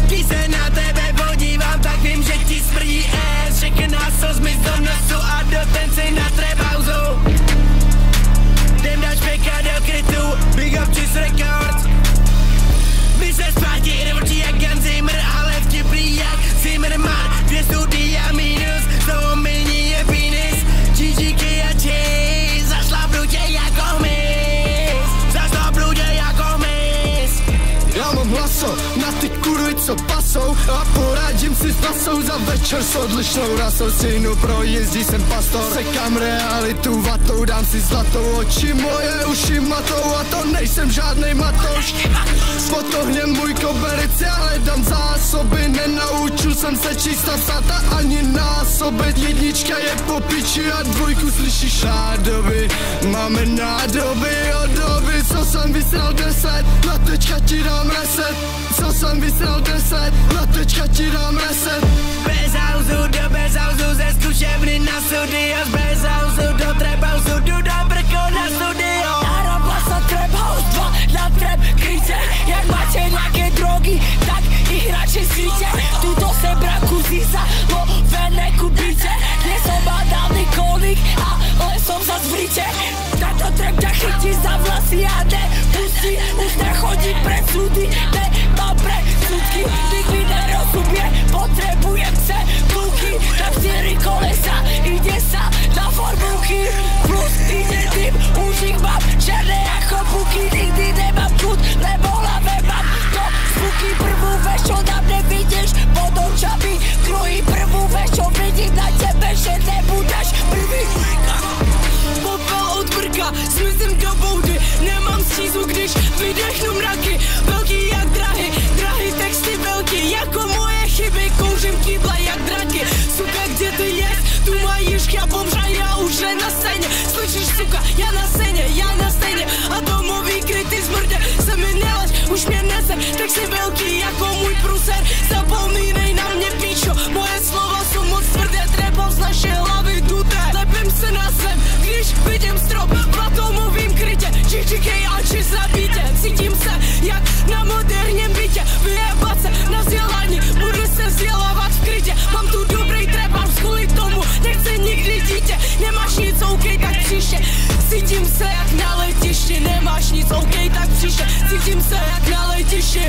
Když se na tebe podívám, tak vím, že ti smrdí ass. Všechny nás zmiz do nosu a do tenci na trebauzu. Jdem dát špeka do krytu, big up Cheese Records. My se zpátí revoltí jak Jan Zimmer, ale vtipný jak Zimmerman. 2 studia minus, z toho mení je penis. GGK a Cheese, zašlapnu tě jako mis. Zašlapnu tě jako mis. Já mám hlaso na ty kurvy, co pasou, a poradím si s pasou za večer s odlišnou rasou. Synu projízdí jsem pastor, sekám realitu vatou, dám si zlatou, oči moje uši matou a to nejsem žádnej matouš. Potohněm můj koberec, já hledám zásoby, nenaučil jsem se číst a psát a ani násobit. Jednička je po piči a 2 slyšíš nádoby. Máme nádoby od doby, co jsem vysral 10, na teďka ti dám reset. Co jsem vysral 10, na teďka ti dám reset. Bez hausu do bez hausu, ze zkušebny na studio. Bez hausu do trap hausu, jdu do brko na studio. Arabasa trap house 2 na trap krycie. Jak máte nějaké drogy, tak ich radšej svíte. Tuto se braku zísa, lovené kubíte. Nie som badálny kolik, ale som zas v rite. Tato trap ťa chytí za vlasy a nepustí. Už nechodí pred súdy, nemám predsudky. Nikdy nerozumie, potrebujem se kluky. Na 4 kolesa, ide sa na formulky. Plus ide tým, už ich mám černé ako buky. Nikdy nemám kľud, lebo hlave mám to zvuky. Prvú veš, čo na mne vidíš pod očami. Druhý prvú veš, čo vidím na tebe, že nebudeš prvý. Popel od brka, zmizím do boudy. Nemám stízu, když vydechnu mraky. Velký jak drahy, drahý texty velký. Jako moje chyby, kouřím kýble jak draky. Suka, kde ty jest? Tu majíš, já bomža, já už ne na scéně. Slyšíš, suka, já na scéně. A domový kryty zmrdě, se mi nelaž, už mě nese. Tak si velký jako můj pruser. Zapomínej na mě, píčo, moje slova jsou moc tvrdé. Treba z naše hlavy duté. Lepím se na zem, když vidím strop v atomovým krytě. GGK a Cheese na bítě. Cítím se jak na moderním bytě. Vyjebat se na vzdělání, budu se vzdělávat v krytě. Mám tu dobrý trepám, kvůli tomu nechci nikdy dítě. Nemáš nic, OK, tak příště. Cítím se jak na letišti. Nemáš nic, OK, tak příště. Cítím se jak na letišti.